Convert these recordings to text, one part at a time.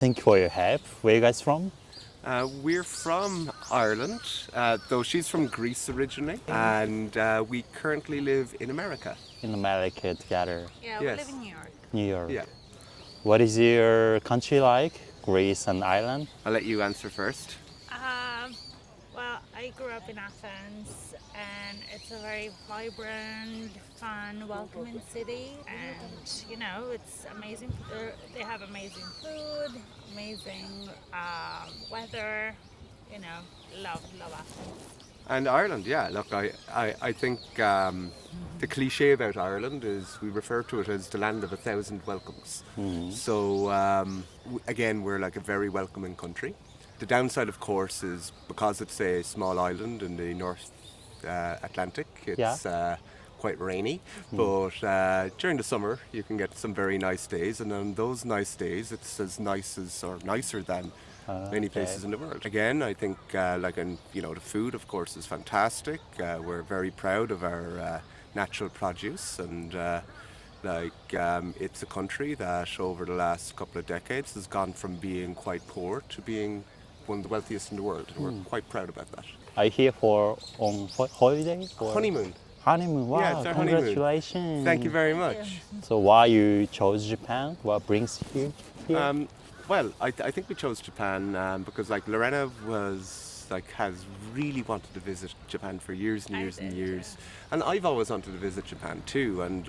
Thank you for your help. Where are you guys from? We're from Ireland, though she's from Greece originally, and we currently live in America. In America together. Yeah, Yes. we live in New York. New York. Yeah, What is your country like? Greece and Ireland? I'll let you answer first. Well, I grew up in Athens, and it's a very vibrant, fun, welcoming city. And it's amazing. They have amazing food, amazing weather. Love Athens. And Ireland, yeah, look, I think the cliche about Ireland is we refer to it as the land of 1,000 welcomes. So, again, we're like a very welcoming country. The downside, of course, is because it's a small island in the North Atlantic, it's quite rainy. But during the summer, you can get some very nice days. And on those nice days, it's as nice as or nicer than many places in the world. Again, I think, the food, of course, is fantastic. We're very proud of our natural produce, and it's a country that over the last couple of decades has gone from being quite poor to being one of the wealthiest in the world, and we're quite proud about that. Are you here on holiday? Or? Honeymoon. Honeymoon, wow, Yeah, it's our honeymoon. congratulations. Thank you very much. So why you chose Japan? What brings you here? Well, I think we chose Japan because Lorena has really wanted to visit Japan for years and years and years, and I've always wanted to visit Japan too. And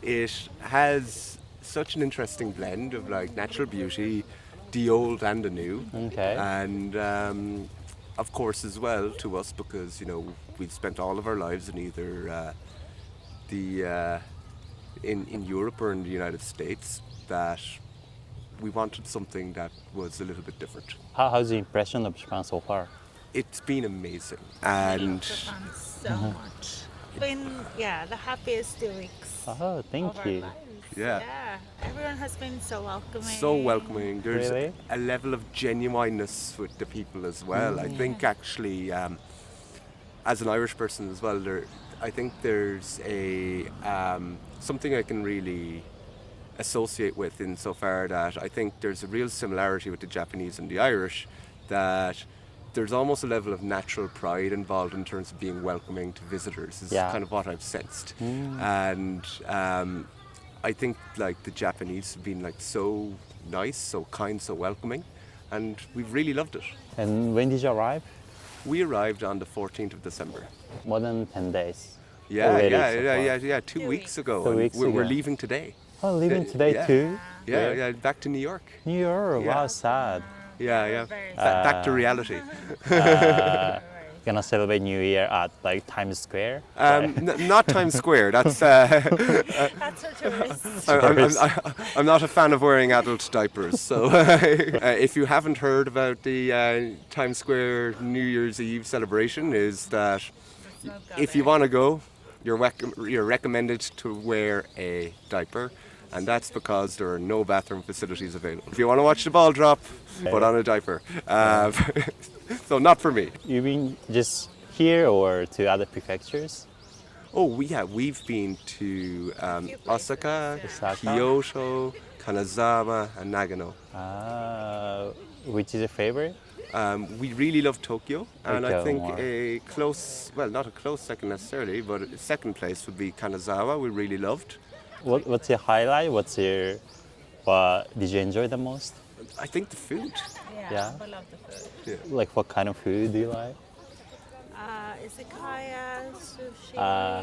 it has such an interesting blend of natural beauty, the old and the new. Okay. And of course, as well to us, because we've spent all of our lives in either in Europe or in the United States, that we wanted something that was a little bit different. How's the impression of Japan so far? It's been amazing, I and love Japan so much. Been the happiest 2 weeks. Oh, thank of our you. lives. Yeah. Everyone has been so welcoming. so welcoming. There's Really? a level of genuineness with the people as well. I think actually, as an Irish person as well, I think there's a something I can really associate with insofar that I think there's a real similarity with the Japanese and the Irish, that there's almost a level of natural pride involved in terms of being welcoming to visitors is kind of what I've sensed. And I think the Japanese have been so nice, so kind, so welcoming, and we've really loved it. And when did you arrive? We arrived on the 14th of December. More than 10 days. Yeah, already so far. 2 weeks ago. 2 and weeks we're ago. leaving today. Oh, leaving today yeah. too? Yeah, back to New York. New York, Yeah. wow, sad. Yeah. Very Back to reality. Gonna celebrate New Year at Times Square? Not Times Square. That's That's a tourist. I'm not a fan of wearing adult diapers. So if you haven't heard about the Times Square New Year's Eve celebration, is that if you want to go, you're recommended to wear a diaper, and that's because there are no bathroom facilities available. If you want to watch the ball drop, put on a diaper. So not for me. You been just here or to other prefectures? Oh, we've been to Osaka, Osaka. Kyoto, Kanazawa, and Nagano. Which is your favorite? We really love Tokyo, and I Tokyo think more. not a close second necessarily, but a second place would be Kanazawa. We really loved. What's your highlight? What did you enjoy the most? I think the food. Yeah. I love the food. What kind of food do you like? Izakaya, sushi,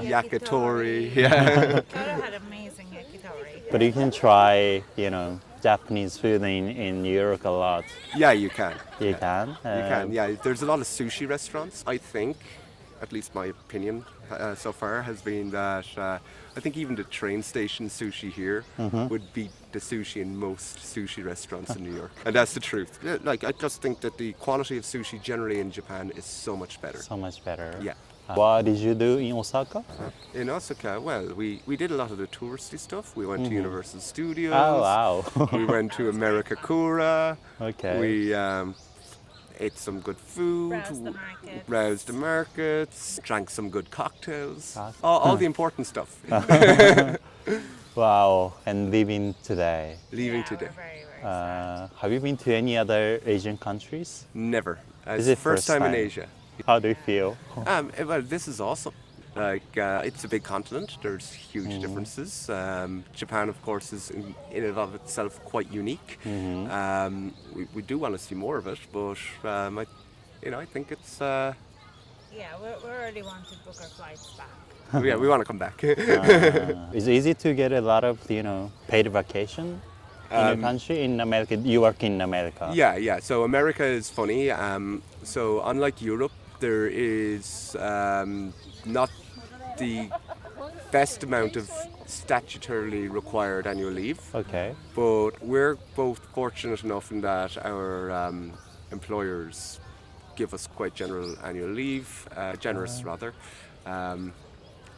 Yakitori. Yeah. Kyoto had amazing yakitori. But you can try, Japanese food in New York a lot. Yeah, you can. You can? You can. Yeah, there's a lot of sushi restaurants. I think, at least my opinion so far has been that I think even the train station sushi here would beat the sushi in most sushi restaurants in New York. And that's the truth. I just think that the quality of sushi generally in Japan is so much better. So much better. Yeah. What did you do in Osaka? In Osaka, well, we did a lot of the touristy stuff. We went to Universal Studios. Oh, wow. We went to Americakura. Okay. We ate some good food. Browsed the markets. Drank some good cocktails. All the important stuff. Wow. And leaving today. Leaving Yeah, today. We're very, very Have you been to any other Asian countries? Never. Is It's it the first time in time? Asia. How do you feel? Well, this is awesome. It's a big continent. There's huge differences. Japan, of course, is in and of itself quite unique. We do want to see more of it, but I think it's. Yeah, we already want to book our flights back. Yeah, we want to come back. It's easy to get a lot of paid vacation in your country. In America, you work in America. Yeah. So America is funny. So unlike Europe, there is not the best amount of statutorily required annual leave. Okay. But we're both fortunate enough in that our employers give us quite general annual leave, generous rather.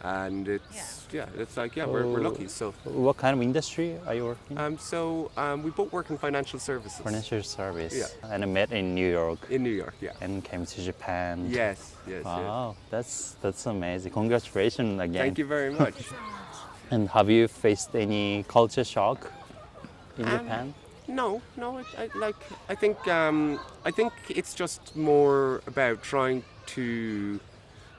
And it's we're lucky. So What kind of industry are you working? We both work in financial services. Financial service. Yeah. And I met in New York In New York, yeah. and came to Japan. Yes. Wow, that's amazing. Congratulations again. Thank you very much. And have you faced any culture shock in Japan? No. I think it's just more about trying to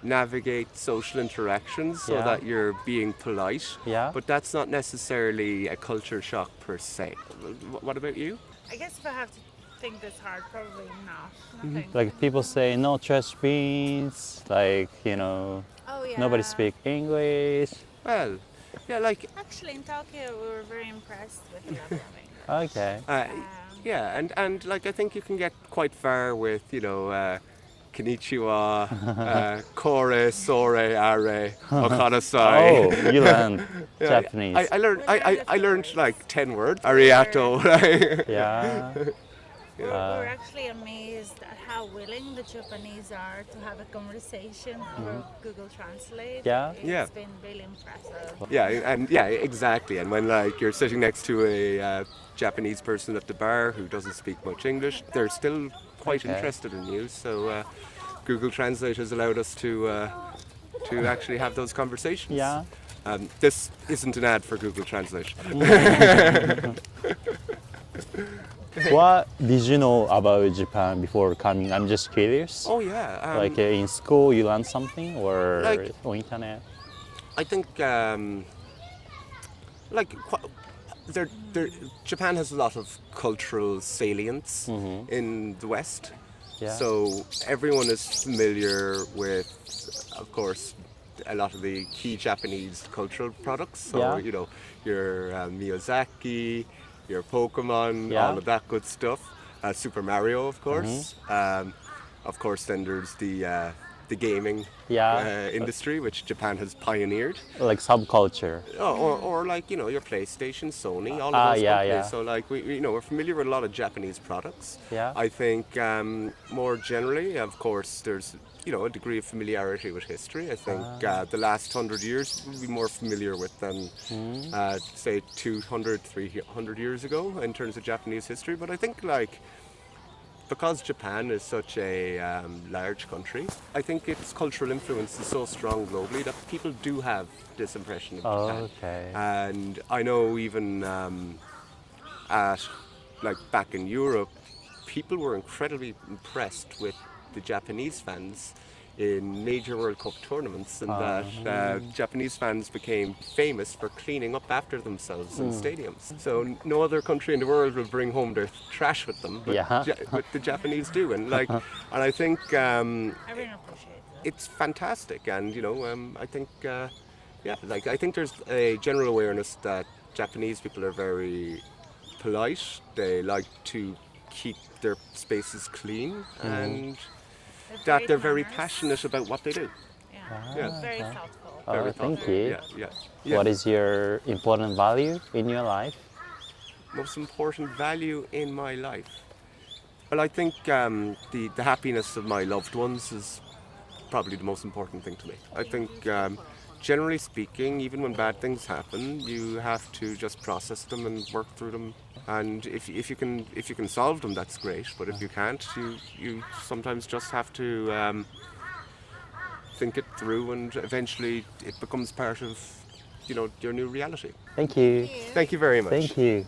navigate social interactions so Yeah. that you're being polite. Yeah. But that's not necessarily a culture shock per se. What about you? I guess if I have to think this hard, probably not. Nothing. Like people say no trash bins, Oh yeah. nobody speak English. Well, yeah, Actually, in Tokyo, we were very impressed with the level of English. Okay. yeah, and I think you can get quite far with konnichiwa, kore, sore, are, okanasai. Oh, you learned Yeah, Japanese. I learned like 10 words. Arigato. Yeah. We're actually amazed at how willing the Japanese are to have a conversation over Google Translate. Yeah? It's Yeah. been really impressive. Yeah, exactly. And when you're sitting next to a Japanese person at the bar who doesn't speak much English, they're still quite Okay. interested in you. So Google Translate has allowed us to actually have those conversations. Yeah. This isn't an ad for Google Translate. What did you know about Japan before coming? I'm just curious. Oh yeah. In school, you learned something, or on internet? I think Japan has a lot of cultural salience in the West. Yeah. So everyone is familiar with, of course, a lot of the key Japanese cultural products. So, Yeah. Your Miyazaki, your Pokemon, Yeah. all of that good stuff. Super Mario, of course. Of course, then there's the gaming Yeah. industry, which Japan has pioneered. Like subculture. Or your PlayStation, Sony, all of those yeah, companies. yeah. So we're familiar with a lot of Japanese products. Yeah. I think more generally, of course, there's a degree of familiarity with history. I think the last 100 years we'll be more familiar with than say 200, 300 years ago in terms of Japanese history. But I think because Japan is such a large country, I think its cultural influence is so strong globally that people do have this impression of Japan. Okay. And I know even back in Europe, people were incredibly impressed with the Japanese fans in major World Cup tournaments, and that Japanese fans became famous for cleaning up after themselves in stadiums. So no other country in the world will bring home their trash with them, but, Yeah. but the Japanese do, and and I think Everyone appreciates it. it's fantastic, and I think I think there's a general awareness that Japanese people are very polite. They like to keep their spaces clean, and that they're very glamorous. passionate about what they do. Yeah. Very thoughtful. Very thank thoughtful. you. Yeah. What is your important value in your life? Most important value in my life? Well, I think the happiness of my loved ones is probably the most important thing to me. I think generally speaking, even when bad things happen, you have to just process them and work through them. And if you can solve them, that's great. But if you can't, you sometimes just have to think it through, and eventually it becomes part of your new reality. Thank you. Thank you very much. Thank you.